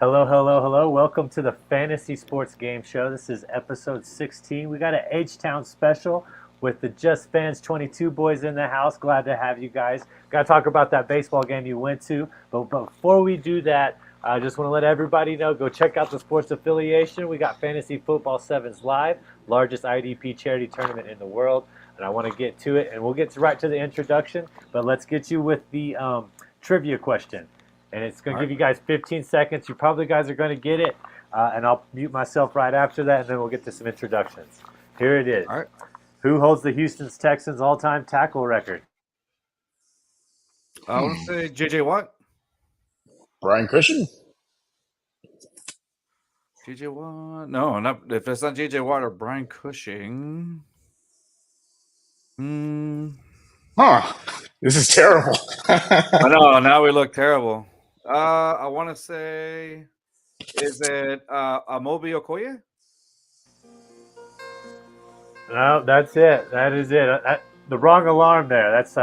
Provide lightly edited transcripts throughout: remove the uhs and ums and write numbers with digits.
Hello, hello, hello. Welcome to the Fantasy Sports Game Show. This is episode 16. We got an H-Town special with the Just Fans 22 boys in the house. Glad to have you guys. Got to talk about that baseball game you went to. But before we do that, I just want to let everybody know, go check out the sports affiliation. We got Fantasy Football Sevens Live, largest IDP charity tournament in the world. And I want to get to it, and we'll get right to the introduction. But let's get you with the trivia question. And it's going to give you guys 15 seconds. You probably guys are going to get it. And I'll mute myself right after that, and then we'll get to some introductions. Here it is. All right. Who holds the Houston Texans all-time tackle record? I want to say J.J. Watt. Brian Cushing? J.J. Watt? No, not if it's not J.J. Watt or Brian Cushing. This is terrible. I know, now we look terrible. I want to say, is it Amobi Okoye? No, that's it. That is it. The wrong alarm there. That's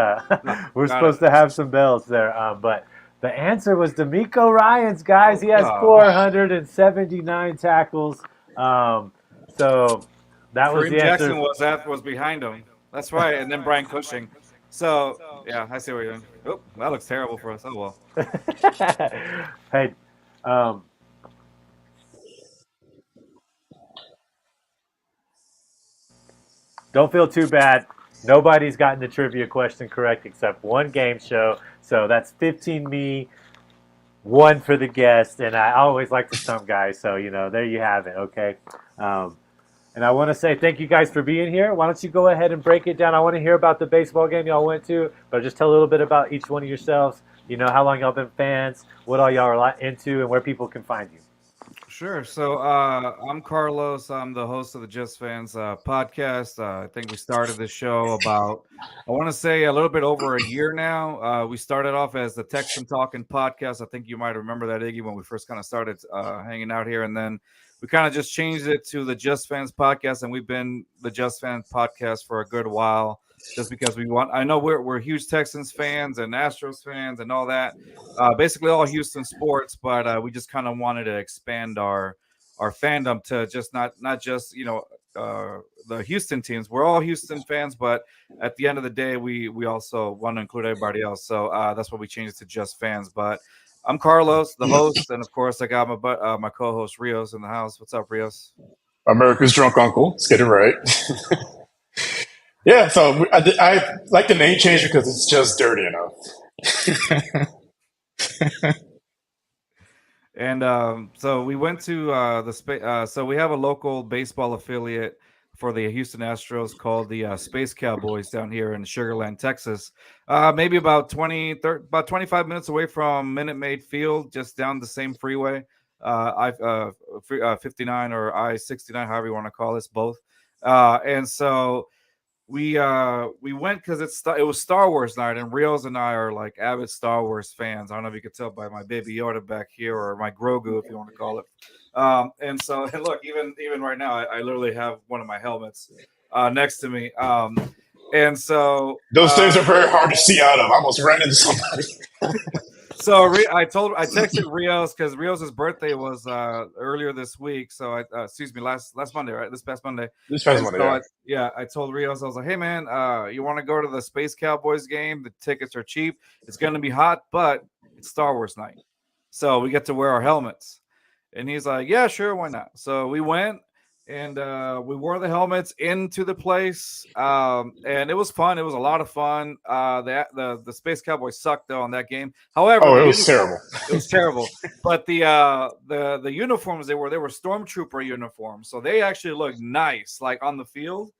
we're supposed to have some bells there. But the answer was D'Amico Ryans, guys. He has 479 tackles. So that was Kareem the answer. Jackson was behind him. That's right, and then Brian Cushing. So yeah, I see what you're doing. Oh, that looks terrible for us. Oh well. Hey, don't feel too bad. Nobody's gotten the trivia question correct except one game show. So that's 15 me, 1 for the guest. And I always like to stump guys. So, there you have it. Okay. And I want to say thank you guys for being here. Why don't you go ahead and break it down? I want to hear about the baseball game y'all went to, but just tell a little bit about each one of yourselves. How long y'all been fans, what all y'all are into, and where people can find you. Sure. So I'm Carlos. I'm the host of the Just Fans podcast. I think we started this show about, I want to say a little bit over a year now. We started off as the Texan Talking podcast. I think you might remember that, Iggy, when we first kind of started hanging out here. And then we kind of just changed it to the Just Fans podcast. And we've been the Just Fans podcast for a good while. Just because I know we're huge Texans fans and Astros fans and all that, basically all Houston sports, but we just kind of wanted to expand our fandom to just not just the Houston teams. We're all Houston fans, but at the end of the day, we also want to include everybody else. So that's why we changed it to Just Fans. But I'm Carlos, the host, and of course I got my co-host Rios in the house. What's up, Rios? America's drunk uncle. Let's get it right. Yeah, so I like the name change because it's just dirty enough. And so we went to so we have a local baseball affiliate for the Houston Astros called the Space Cowboys down here in Sugar Land, Texas. Maybe about 25 minutes away from Minute Maid Field, just down the same freeway, I-59 or I-69, however you want to call this, both. And so we went because it was Star Wars night, and Rios and I are like avid Star Wars fans. I don't know if you could tell by my Baby Yoda back here, or my Grogu, if you want to call it. And look, even right now, I literally have one of my helmets next to me. And so those things are very hard to see out of. I almost ran into somebody. So I texted Rios because Rios' birthday was earlier this week. So last Monday, right? This past Monday. I told Rios, I was like, hey man, you want to go to the Space Cowboys game? The tickets are cheap. It's going to be hot, but it's Star Wars night, so we get to wear our helmets. And he's like, yeah, sure, why not? So we went. And we wore the helmets into the place, and it was fun. It was a lot of fun. The Space Cowboys sucked though on that game. However, it was terrible. It was terrible. But the uniforms they were stormtrooper uniforms, so they actually looked nice, like on the field.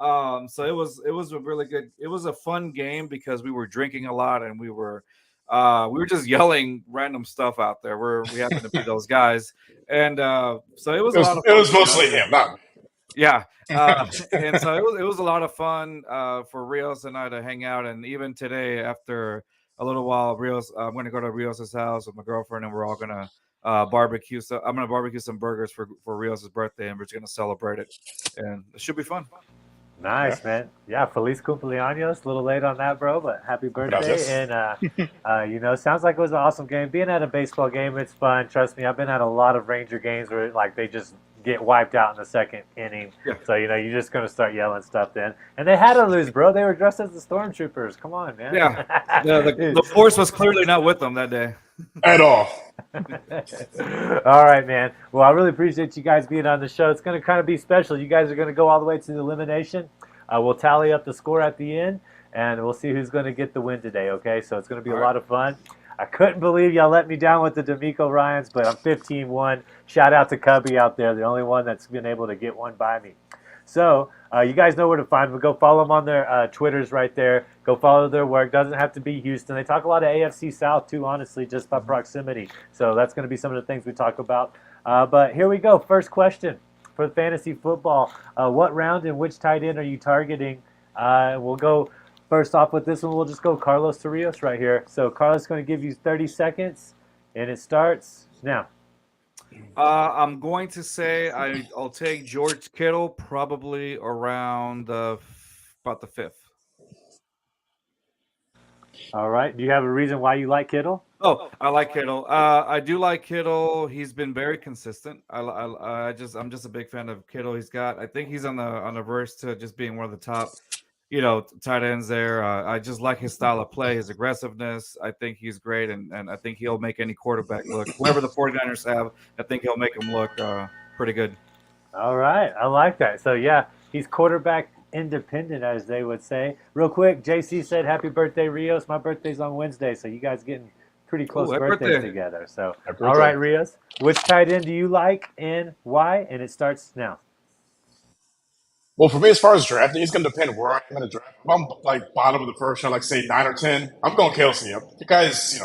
So it was a really good. It was a fun game because we were drinking a lot and we were just yelling random stuff out there. We happened to be those guys, and so it was a lot of fun. It was mostly him, not me. Yeah, and so it was a lot of fun for Rios and I to hang out. And even today, after a little while, I'm going to go to Rios' house with my girlfriend, and we're all going to barbecue. So I'm going to barbecue some burgers for Rios' birthday, and we're just going to celebrate it, and it should be fun. Nice, man. Yeah, Feliz cumpleaños. A little late on that, bro, but happy birthday. Gracias. And sounds like it was an awesome game. Being at a baseball game, it's fun. Trust me, I've been at a lot of Ranger games where like they just get wiped out in the second inning. Yeah. So you're just gonna start yelling stuff then. And they had to lose, bro. They were dressed as the stormtroopers. Come on, man. Yeah. The force was clearly not with them that day. At all. All right, man. Well, I really appreciate you guys being on the show. It's going to kind of be special. You guys are going to go all the way to the elimination. We'll tally up the score at the end, and we'll see who's going to get the win today, okay? So it's going to be a lot of fun. I couldn't believe y'all let me down with the D'Amico Ryans, but I'm 15-1. Shout out to Cubby out there, the only one that's been able to get one by me. So you guys know where to find them. Go follow them on their Twitters right there. Go follow their work. Doesn't have to be Houston. They talk a lot of AFC South too, honestly, just by proximity. So that's going to be some of the things we talk about. But here we go. First question for fantasy football. What round and which tight end are you targeting? We'll go first off with this one. We'll just go Carlos Torrios right here. So Carlos is going to give you 30 seconds, and it starts now. I'm going to say I'll take George Kittle probably around about the 5th. All right. Do you have a reason why you like Kittle? Oh, I like Kittle. I do like Kittle. He's been very consistent. I'm just a big fan of Kittle. I think he's on the verge to just being one of the top, tight ends there. I just like his style of play, his aggressiveness. I think he's great, and I think he'll make any quarterback look. Whoever the 49ers have, I think he'll make him look pretty good. All right. I like that. So, yeah, he's quarterback independent, as they would say. Real quick, JC said, happy birthday, Rios. My birthday's on Wednesday, so you guys getting pretty close birthdays together. So, all right, Rios. Which tight end do you like and why? And it starts now. Well, for me, as far as drafting, it's going to depend where I'm going to draft. If I'm like bottom of the first round, like say 9 or 10, I'm going Kelsey. The guy's,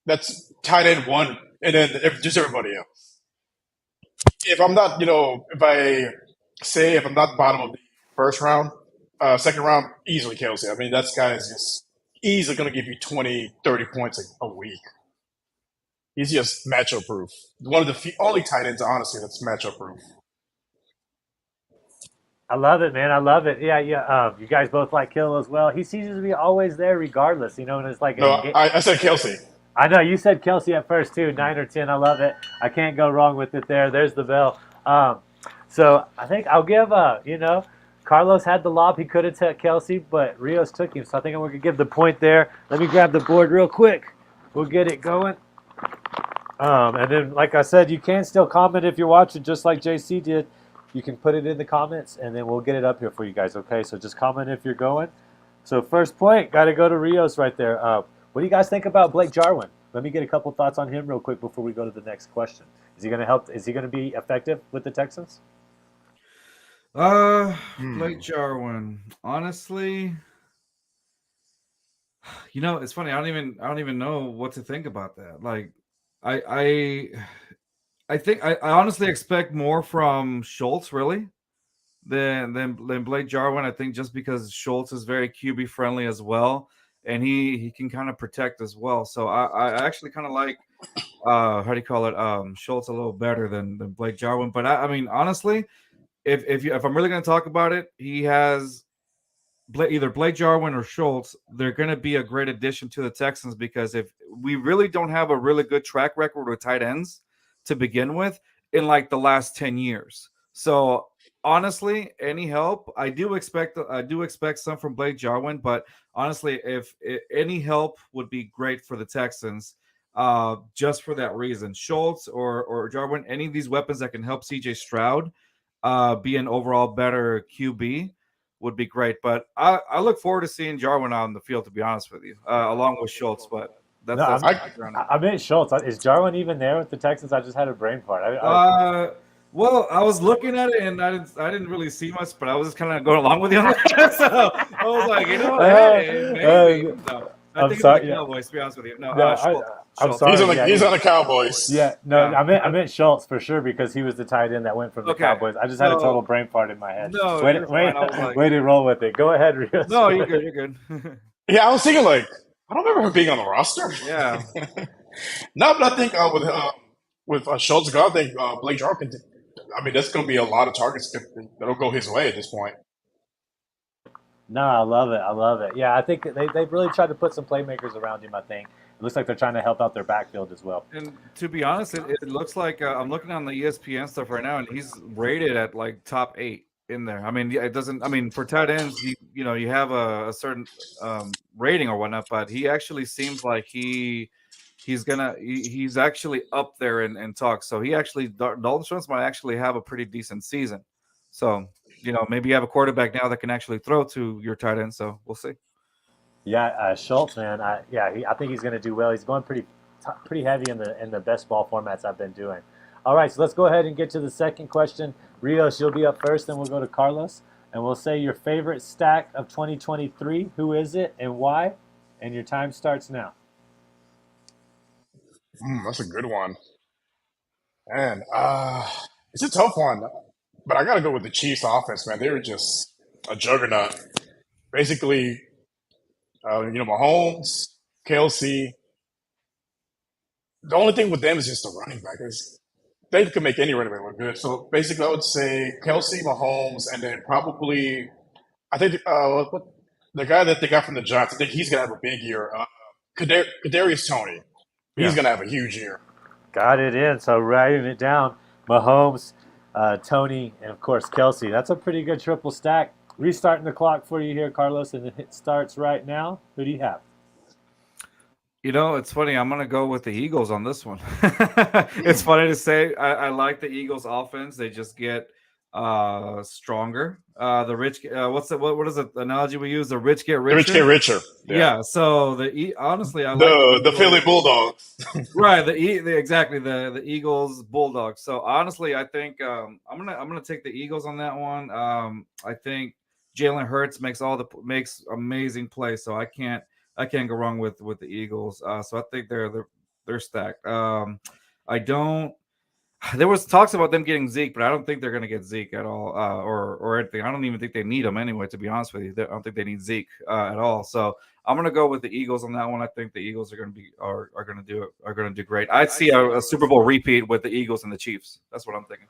that's tight end one, and then just everybody else. If I'm not, if I'm not bottom of the first round, second round, easily Kelsey. I mean, that guy is just easily going to give you 20, 30 points a week. He's just matchup proof. One of the only tight ends, honestly, that's matchup proof. I love it, man. I love it. Yeah. You guys both like Kittle as well. He seems to be always there regardless, and it's like... No, I said Kelsey. I know. You said Kelsey at first, too. 9 or 10. I love it. I can't go wrong with it there. There's the bell. So I think I'll give, Carlos had the lob. He could have took Kelsey, but Rios took him. So I think I'm going to give the point there. Let me grab the board real quick. We'll get it going. And then, like I said, you can still comment if you're watching, just like JC did. You can put it in the comments, and then we'll get it up here for you guys, okay? So just comment if you're going. So first point, got to go to Rios right there. What do you guys think about Blake Jarwin? Let me get a couple thoughts on him real quick before we go to the next question. Is he going to help? Is he going to be effective with the Texans? Blake Jarwin. Honestly, it's funny. I don't even know what to think about that. Like, I think I honestly expect more from Schultz, really, than Blake Jarwin. I think just because Schultz is very QB friendly as well, and he can kind of protect as well. So I actually kind of like Schultz a little better than Blake Jarwin. But I mean, honestly, if I'm really going to talk about it, he has either Blake Jarwin or Schultz. They're going to be a great addition to the Texans because if we really don't have a really good track record with tight ends to begin with in like the last 10 years. So honestly, any help, I do expect some from Blake Jarwin, but honestly, if any help would be great for the Texans, just for that reason. Schultz or Jarwin, any of these weapons that can help CJ Stroud be an overall better QB would be great. But I look forward to seeing Jarwin on the field, to be honest with you, along with Schultz. But I meant Schultz. Is Jarwin even there with the Texans? I just had a brain fart. Well, I was looking at it and I didn't really see much, but I was just kind of going along with you. So I was like, hey, maybe. No, I think it's the Cowboys, to be honest with you. I'm sorry. He's on the Cowboys. Yeah, I meant Schultz for sure because he was the tight end that went from the Cowboys. I just had a total brain fart in my head. No, way to roll with it. Go ahead, Rios. No, you're good. You're good. Yeah, I was thinking I don't remember him being on the roster. Yeah. No, but I think with Schultz, I think Blake Jarwin. I mean, that's going to be a lot of targets that'll go his way at this point. No, I love it. I love it. Yeah, I think they've really tried to put some playmakers around him, I think. It looks like they're trying to help out their backfield as well. And to be honest, it looks like I'm looking on the ESPN stuff right now, and he's rated at like top 8 in there. I mean, yeah, it doesn't. I mean, for tight ends, you have a certain rating or whatnot, but he actually seems like he's actually up there in talk. So he actually Dalton Schultz might actually have a pretty decent season. So maybe you have a quarterback now that can actually throw to your tight end. So we'll see. Yeah, Schultz, man. I think he's going to do well. He's going pretty heavy in the best ball formats I've been doing. All right, so let's go ahead and get to the second question. Rios, you'll be up first, then we'll go to Carlos, and we'll say your favorite stack of 2023. Who is it and why? And your time starts now. That's a good one. Man, it's a tough one, but I got to go with the Chiefs offense, man. They were just a juggernaut. Basically, Mahomes, Kelsey. The only thing with them is just the running back. They could make any running back look good. So basically, I would say Kelsey, Mahomes, and then probably I think the guy that they got from the Giants. I think he's gonna have a big year. Kadarius Tony. He's Yeah. gonna have a huge year. Got it in. So writing it down, Mahomes, Tony, and of course Kelsey. That's a pretty good triple stack. Restarting the clock for you here, Carlos, and it starts right now. Who do you have? It's funny. I'm going to go with the Eagles on this one. It's funny to say. I like the Eagles offense. They just get stronger. The rich, what is the analogy we use? The rich get The rich richer. get richer. Yeah. So honestly, I like The Philly Bulldogs. right. Exactly the Eagles Bulldogs. So honestly, I think I'm gonna take the Eagles on that one. I think Jalen Hurts makes amazing plays. So I can't go wrong with the Eagles. So I think they're stacked. I don't. There was talks about them getting Zeke, but I don't think they're going to get Zeke at all, or anything. I don't even think they need him anyway. To be honest with you, I don't think they need Zeke at all. So I'm going to go with the Eagles on that one. I think the Eagles are going to do great. I'd see a Super Bowl repeat with the Eagles and the Chiefs. That's what I'm thinking.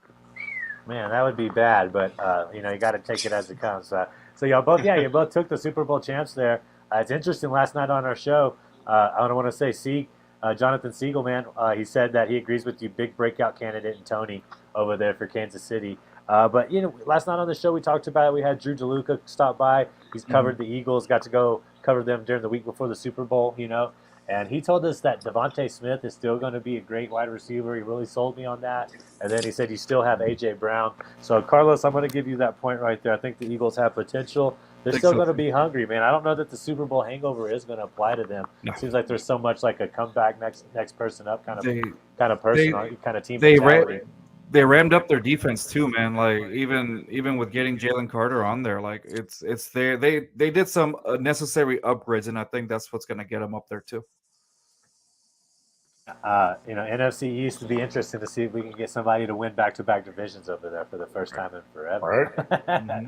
Man, that would be bad, but you got to take it as it comes. So you both took the Super Bowl champs there. It's interesting. Last night on our show, I don't want to say Jonathan Siegel, man, he said that he agrees with you, big breakout candidate in Tony over there for Kansas City. But last night on the show we talked about it. We had Drew DeLuca stop by. He's covered the Eagles, got to go cover them during the week before the Super Bowl. And he told us that Devontae Smith is still going to be a great wide receiver. He really sold me on that. And then he said you still have A.J. Brown. So, Carlos, I'm going to give you that point right there. I think the Eagles have potential. They're still going to be hungry, man. I don't know that the Super Bowl hangover is going to apply to them. No. It seems like there's so much like a comeback next person up kind of person, kind of team they mentality. They rammed up their defense too, man. Like even with getting Jalen Carter on there, like it's there. They did some necessary upgrades, and I think that's what's going to get them up there too. NFC East would be interesting to see if we can get somebody to win back-to-back divisions over there for the first time in forever. Right.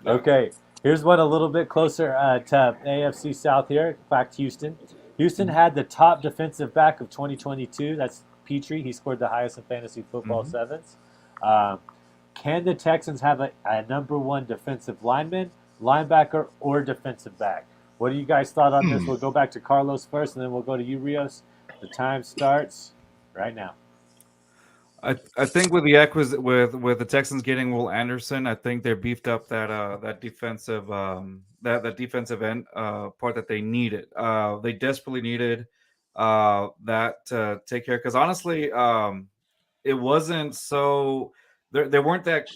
Okay, here's one a little bit closer to AFC South here. In fact, Houston. Houston had the top defensive back of 2022. That's Petrie. He scored the highest in fantasy football sevens. Can the Texans have a number one defensive lineman, linebacker, or defensive back? What do you guys thought on this? We'll go back to Carlos first, and then we'll go to you, Rios. The time starts right now. I think with the Texans getting Will Anderson, I think they beefed up that defensive that defensive end part that they needed. They desperately needed that to take care, because honestly, it wasn't so. They weren't that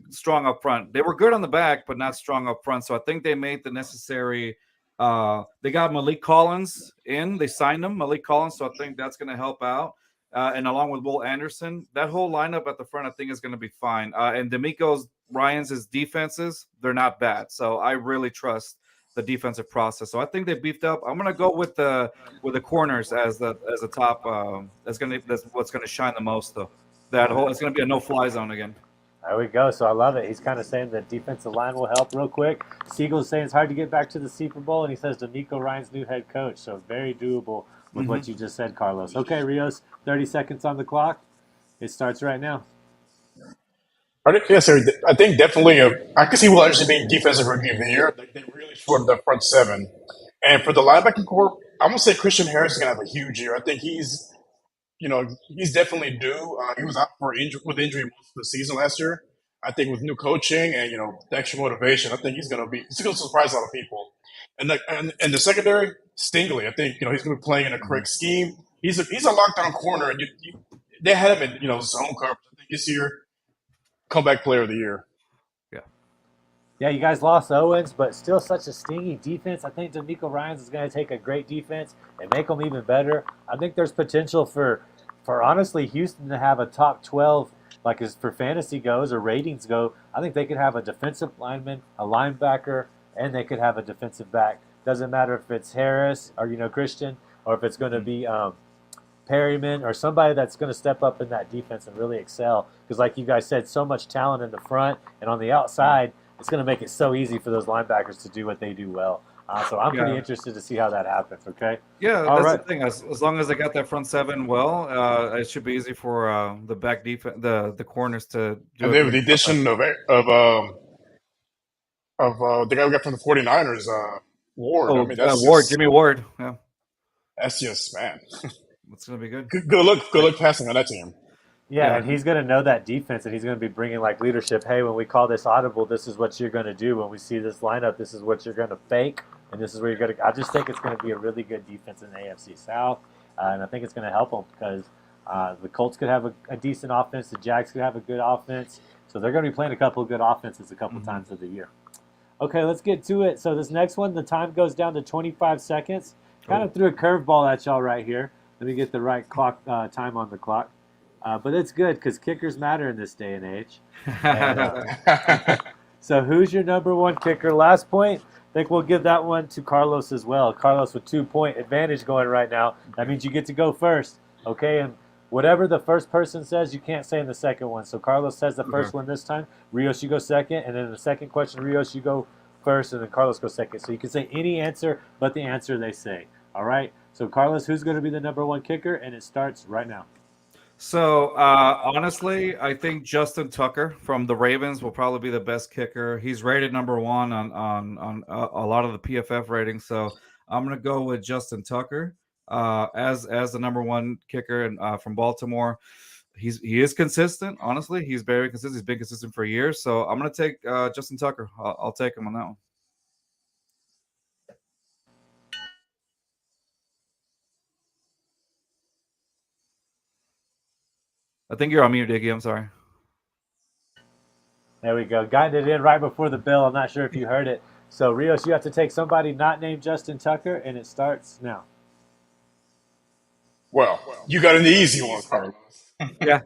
strong up front. They were good on the back, but not strong up front. So I think they made the necessary. They got Malik Collins in. They signed him, Malik Collins. So I think that's going to help out. And along with Will Anderson, that whole lineup at the front, I think, is going to be fine. And D'Amico Ryans' defenses, they're not bad. So I really trust the defensive process. So I think they beefed up. I'm going to go with the corners as the top. That's what's going to shine the most, though. It's going to be a no-fly zone again. There we go. So I love it. He's kind of saying the defensive line will help real quick. Siegel's saying it's hard to get back to the Super Bowl, and he says D'Amico Ryan's new head coach. So very doable with what you just said, Carlos. Okay, Rios, 30 seconds on the clock. It starts right now. I think definitely. I can see Will Anderson being defensive rookie of the year. They really shortened the front seven, and for the linebacking core, I'm gonna say Christian Harris is gonna have a huge year. I think he's definitely due. He was out with injury most of the season last year. I think with new coaching and the extra motivation, I think he's gonna surprise a lot of people. And the secondary, Stingley, I think he's gonna be playing in a correct scheme. He's a lockdown corner, and they had him in zone coverage. I think this year, comeback player of the year. Yeah. Yeah, you guys lost Owens, but still such a stingy defense. I think D'Amico Ryans is going to take a great defense and make them even better. I think there's potential for honestly Houston to have a top 12, like as for fantasy goes or ratings go. I think they could have a defensive lineman, a linebacker, and they could have a defensive back. Doesn't matter if it's Harris or Christian, or if it's going to be Perryman or somebody that's going to step up in that defense and really excel. Because like you guys said, so much talent in the front and on the outside. It's going to make it so easy for those linebackers to do what they do well. So I'm pretty interested to see how that happens, okay? Yeah, that's the thing. As long as they got that front seven well, it should be easy for the back defense, the corners to do And it. then with the addition of the guy we got from the 49ers, Ward. I mean, Jimmy Ward. Yeah, that's just, man. it's going to be good. Good look passing on that team. Yeah, and he's going to know that defense, and he's going to be bringing like leadership. Hey, when we call this audible, this is what you're going to do. When we see this lineup, this is what you're going to fake, and this is where you're going to. I just think it's going to be a really good defense in the AFC South, and I think it's going to help them because the Colts could have a decent offense, the Jags could have a good offense, so they're going to be playing a couple of good offenses a couple times of the year. Okay, let's get to it. So this next one, the time goes down to 25 seconds. Kind of threw a curveball at y'all right here. Let me get the right clock time on the clock. But it's good because kickers matter in this day and age. And, so who's your number one kicker? Last point, I think we'll give that one to Carlos as well. Carlos with 2-point advantage going right now. That means you get to go first, okay? And whatever the first person says, you can't say in the second one. So Carlos says the first one this time. Rios, you go second. And then the second question, Rios, you go first. And then Carlos goes second. So you can say any answer but the answer they say. All right? So Carlos, who's going to be the number one kicker? And it starts right now. So honestly, I think Justin Tucker from the Ravens will probably be the best kicker. He's rated number one on a lot of the PFF ratings. So I'm going to go with Justin Tucker as the number one kicker and from Baltimore. He is consistent. Honestly, he's very consistent. He's been consistent for years. So I'm going to take Justin Tucker. I'll take him on that one. I think you're on mute, Diggy. I'm sorry. There we go. Got it in right before the bell. I'm not sure if you heard it. So, Rios, you have to take somebody not named Justin Tucker, and it starts now. Well, you got an easy one, Carlos. Yeah.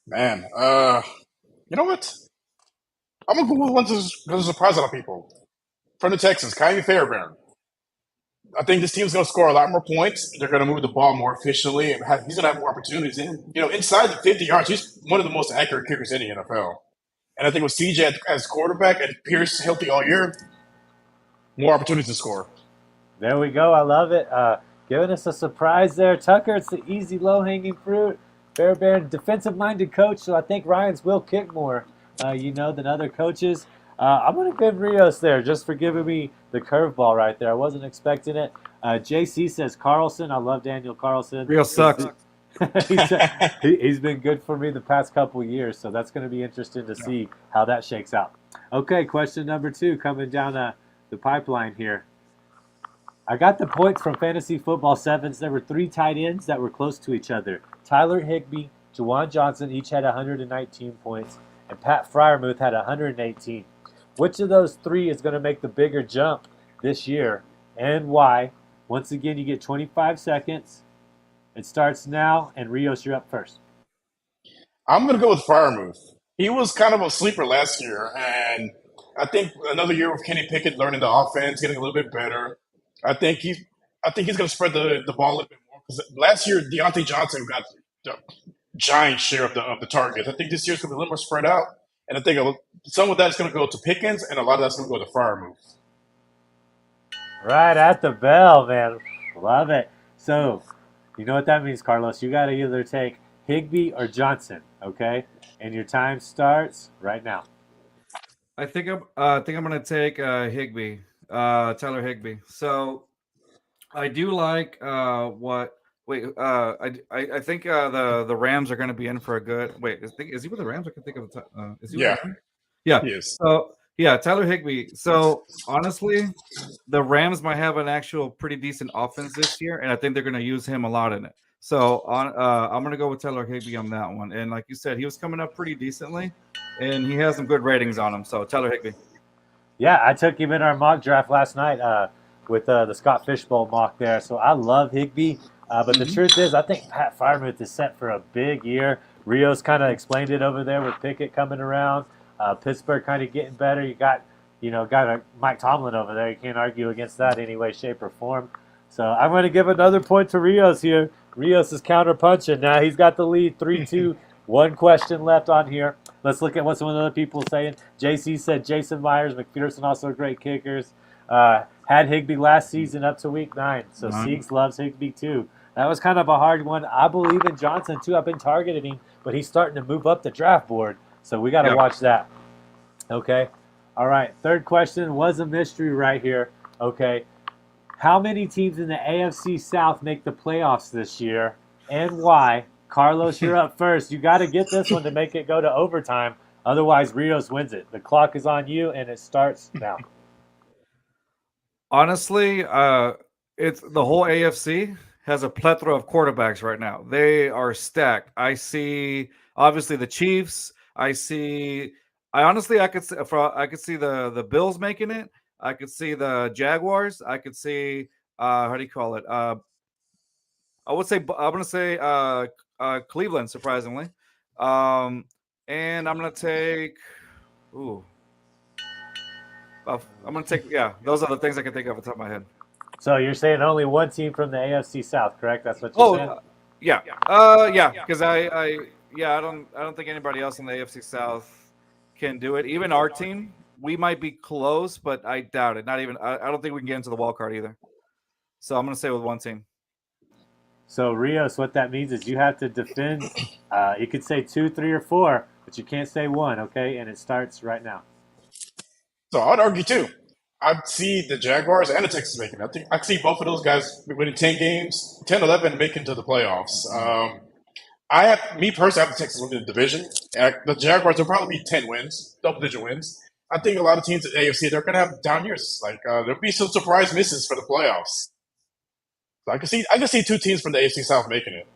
Man, you know what? I'm going to go with one to surprise a lot of people. From the Texans, Kyrie Fairbairn. I think this team's going to score a lot more points. They're going to move the ball more efficiently, and he's going to have more opportunities. And inside the 50 yards, he's one of the most accurate kickers in the NFL. And I think with CJ as quarterback and Pierce healthy all year, more opportunities to score. There we go. I love it. Giving us a surprise there, Tucker. It's the easy, low-hanging fruit. Fairbairn, defensive-minded coach, so I think Ryans will kick more, than other coaches. I'm going to give Rios there just for giving me the curveball right there. I wasn't expecting it. JC says Carlson. I love Daniel Carlson. Rios sucks. He's been good for me the past couple of years, so that's going to be interesting to see how that shakes out. Okay, question number 2 coming down the pipeline here. I got the points from Fantasy Football Sevens. There were 3 tight ends that were close to each other. Tyler Higbee, Juwan Johnson each had 119 points, and Pat Fryermuth had 118. Which of those 3 is going to make the bigger jump this year, and why? Once again, you get 25 seconds. It starts now, and Rios, you're up first. I'm going to go with Fryermuth. He was kind of a sleeper last year, and I think another year with Kenny Pickett learning the offense, getting a little bit better. I think he's going to spread the ball a little bit more because last year Deontay Johnson got the giant share of the targets. I think this year's going to be a little more spread out, and I think some of that's going to go to Pickens, and a lot of that's going to go to Fryermuth. Right at the bell, man. Love it. So, you know what that means, Carlos. You got to either take Higbee or Johnson, okay? And your time starts right now. I think I'm gonna take Higby, Tyler Higby. So I do like what. Wait, I think the Rams are going to be in for a good. Wait, is he with the Rams? I can think of the. Is he with the Yeah, Rams? Yeah. he is. So yeah, Tyler Higby. So honestly, the Rams might have an actual pretty decent offense this year, and I think they're going to use him a lot in it. So I'm going to go with Tyler Higby on that one. And like you said, he was coming up pretty decently, and he has some good ratings on him. So Tyler Higby. Yeah, I took him in our mock draft last night with the Scott Fishbowl mock there. So I love Higbee. But the truth is, I think Pat Freiermuth is set for a big year. Rios kind of explained it over there with Pickett coming around. Pittsburgh kind of getting better. You got a Mike Tomlin over there. You can't argue against that any way, shape, or form. So I'm going to give another point to Rios here. Rios is counter punching now. He's got the lead 3-2. One question left on here. Let's look at what some of the other people are saying. JC said Jason Myers, McPherson also great kickers. Had Higbee last season up to week 9. So Siegs loves Higbee too. That was kind of a hard one. I believe in Johnson too. I've been targeting him, but he's starting to move up the draft board. So we got to watch that. Okay. All right. Third question was a mystery right here. Okay. How many teams in the AFC South make the playoffs this year and why? Carlos, you're up first. You got to get this one to make it go to overtime. Otherwise, Rios wins it. The clock is on you, and it starts now. Honestly, it's the whole AFC has a plethora of quarterbacks right now. They are stacked. I see obviously the Chiefs. I honestly I could see the Bills making it. I could see the Jaguars. I could see how do you call it? I'm gonna say Cleveland, surprisingly. And I'm gonna take ooh. I'm gonna take those are the things I can think of off the top of my head. So you're saying only one team from the AFC South, correct? That's what you're saying? Yeah, because I don't think anybody else in the AFC South can do it. Even our team, we might be close, but I doubt it. Not even I don't think we can get into the wild card either. So I'm gonna say with one team. So Rios, what that means is you have to defend. You could say 2, 3, or 4, but you can't say 1. Okay, and it starts right now. So I'd argue too. I'd see the Jaguars and the Texans making it. I see both of those guys winning 10 games, 10, 11, making to the playoffs. Me personally, I have the Texans winning the division. The Jaguars will probably be 10 wins, double-digit wins. I think a lot of teams at AFC, they're going to have down years. Like there'll be some surprise misses for the playoffs. So I can see 2 teams from the AFC South making it.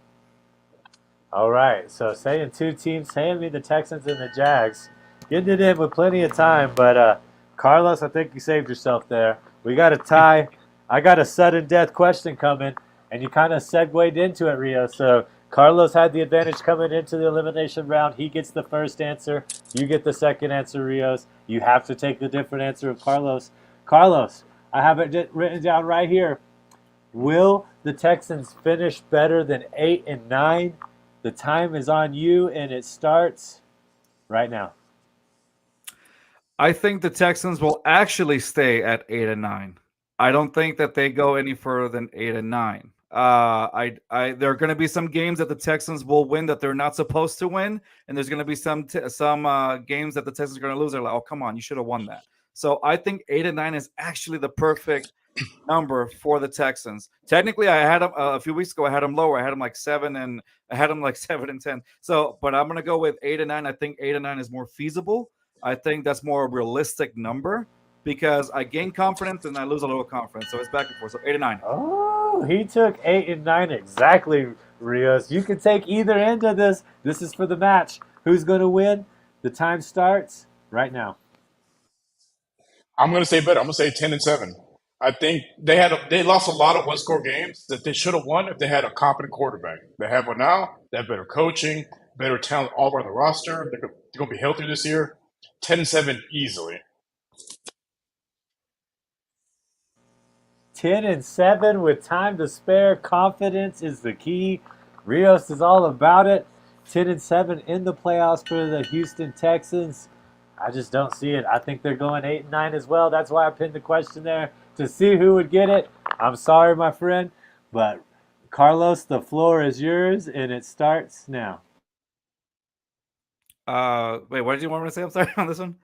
All right, so saying 2 teams, saying me the Texans and the Jags, getting it in with plenty of time. But Carlos, I think you saved yourself there. We got a tie. I got a sudden death question coming, and you kind of segued into it, Rio. So Carlos had the advantage coming into the elimination round. He gets the first answer. You get the second answer, Rios. You have to take the different answer of Carlos. Carlos, I have it written down right here. Will the Texans finish better than 8-9? The time is on you, and it starts right now. I think the Texans will actually stay at 8-9. I don't think that they go any further than 8-9. There are going to be some games that the Texans will win that they're not supposed to win, and there's going to be some games that the Texans are going to lose. They're like, oh, come on, you should have won that. So I think 8-9 is actually the perfect number for the Texans. Technically, I had them a few weeks ago. I had them lower. I had them like 7 and 10. So, but I'm going to go with 8-9. I think 8-9 is more feasible. I think that's more a realistic number because I gain confidence and I lose a little confidence. So it's back and forth. So 8-9. Oh, he took 8-9 exactly, Rios. You can take either end of this. This is for the match. Who's going to win? The time starts right now. I'm going to say better. I'm going to say 10-7. I think they lost a lot of one-score games that they should have won if they had a competent quarterback. They have one now. They have better coaching, better talent all over the roster. They're going to be healthy this year. 10-7 easily. 10-7 with time to spare. Confidence is the key. Rios is all about it. 10-7 in the playoffs for the Houston Texans. I just don't see it. I think they're going 8-9 as well. That's why I pinned the question there to see who would get it. I'm sorry, my friend, but Carlos, the floor is yours, and it starts now. Wait, what did you want me to say? I'm sorry on this one.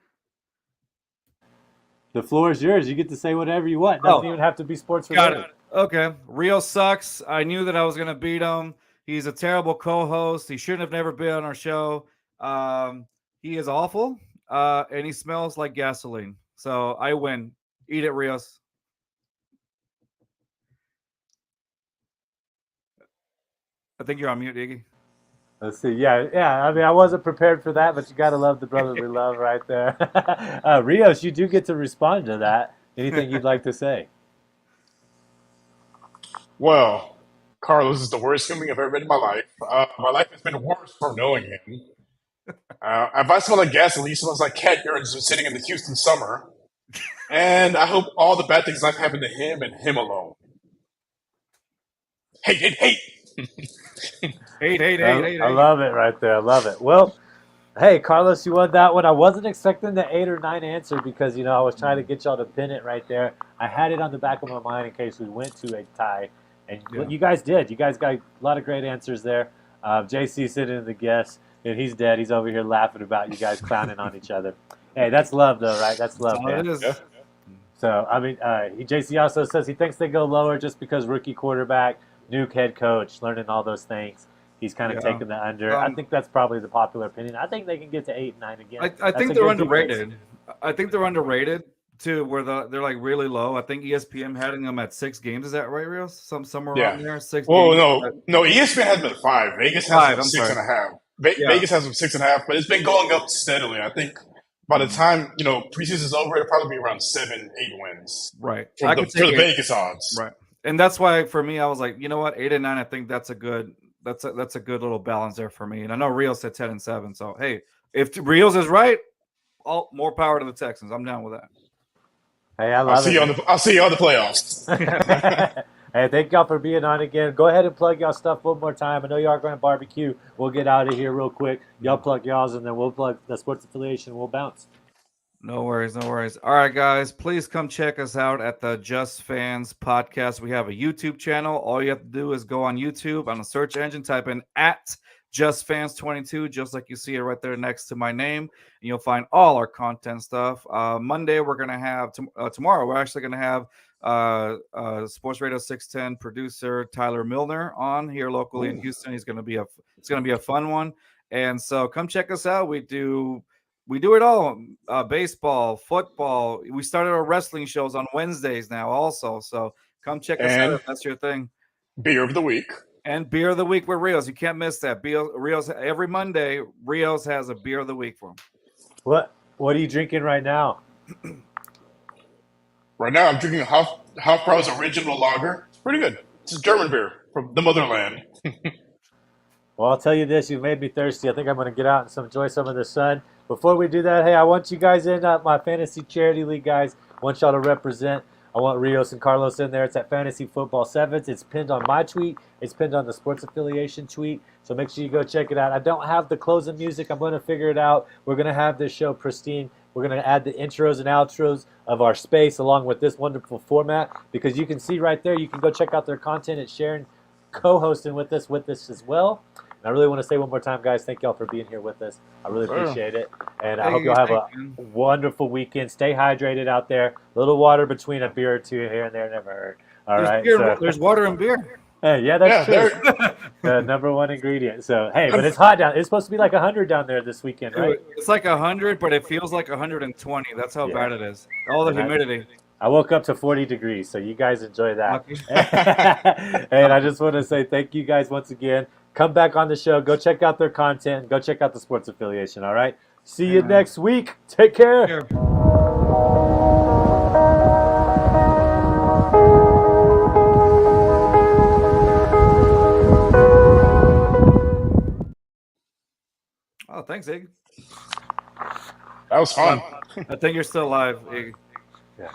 The floor is yours. You get to say whatever you want. Doesn't even have to be sports Got related. it. Okay. Rio sucks. I knew that I was going to beat him. He's a terrible co-host. He shouldn't have never been on our show. He is awful, and he smells like gasoline. So I win. Eat it, Rios. I think you're on mute, Iggy. Let's see. Yeah. I mean, I wasn't prepared for that, but you got to love the brotherly love right there. Rios, you do get to respond to that. Anything you'd like to say? Well, Carlos is the worst human being I've ever met in my life. My life has been worse for knowing him. If I smell like gasoline, he smells like cat urine just sitting in the Houston summer. And I hope all the bad things in life happen to him and him alone. Hate. Hate. I love it right there. I love it. Well, hey, Carlos, you won that one. I wasn't expecting the 8 or 9 answer because, I was trying to get y'all to pin it right there. I had it on the back of my mind in case we went to a tie. And what you guys did. You guys got a lot of great answers there. JC sitting in the guest, and he's dead. He's over here laughing about you guys clowning on each other. Hey, that's love, though, right? That's love, man. Yeah. So, I mean, JC also says he thinks they go lower just because rookie quarterback, new head coach, learning all those things. He's kind of taking the under. I think that's probably the popular opinion. I think they can get to 8 and 9 again. I think they're underrated. I think they're underrated too, where they're like really low. I think ESPN having them at 6 games. Is that right, Rios? Somewhere around there. 6 Well, games. no. ESPN has them at 5. Vegas has them 6.5. Vegas has them 6.5, but it's been going up steadily. I think by the time preseason's over, it'll probably be around 7, 8 wins. Right. For the Vegas odds. Right. And that's why for me, I was like, you know what, 8 and 9. I think that's a good little balance there for me. And I know Rios said 10 and 7. So hey, if Rios is right, all more power to the Texans. I'm down with that. Hey, I love I'll see you on the playoffs. Hey, thank y'all for being on again. Go ahead and plug y'all stuff one more time. I know y'all are going to barbecue. We'll get out of here real quick. Y'all plug y'all's, and then we'll plug the sports affiliation. We'll bounce. No worries. All right, guys, please come check us out at the Just Fans podcast. We have a YouTube channel. All you have to do is go on YouTube on the search engine, type in at Just Fans 22, just like you see it right there next to my name, and you'll find all our content stuff. Monday, we're going to have tomorrow. We're actually going to have Sports Radio 610 producer Tyler Milner on here locally in Houston. It's going to be a fun one, and so come check us out. We do it all. Baseball, football. We started our wrestling shows on Wednesdays now also. So come check us out if that's your thing. Beer of the week. And beer of the week with Rios. You can't miss that. Rios every Monday, Rios has a beer of the week for him. What are you drinking right now? Right now I'm drinking Hofbrau's original lager. It's pretty good. It's a German beer from the motherland. Well, I'll tell you this. You made me thirsty. I think I'm going to get out and enjoy some of the sun. Before we do that, hey, I want you guys in my fantasy charity league, guys. I want y'all to represent. I want Rios and Carlos in there. It's at Fantasy Football Sevens. It's pinned on my tweet. It's pinned on the Sports Affiliation tweet. So make sure you go check it out. I don't have the closing music. I'm going to figure it out. We're going to have this show pristine. We're going to add the intros and outros of our space along with this wonderful format because you can see right there. You can go check out their content. It's Sharon co-hosting with us as well. And I really want to say one more time, guys, thank y'all for being here with us. I really appreciate it. And I hope y'all have a wonderful weekend. Stay hydrated out there. A little water between a beer or two here and there never hurt. All right. There's water in beer. Hey, yeah, that's true. The number one ingredient. So, hey, but it's hot down. It's supposed to be like 100 down there this weekend, right? It's like 100, but it feels like 120. That's how bad it is. All the humidity. I woke up to 40 degrees, so you guys enjoy that. And I just want to say thank you guys once again. Come back on the show. Go check out their content. Go check out the Sports Affiliation, all right? See you next week. Take care. Oh, thanks, Ig. That was fun. I think you're still alive, Ig. Yeah.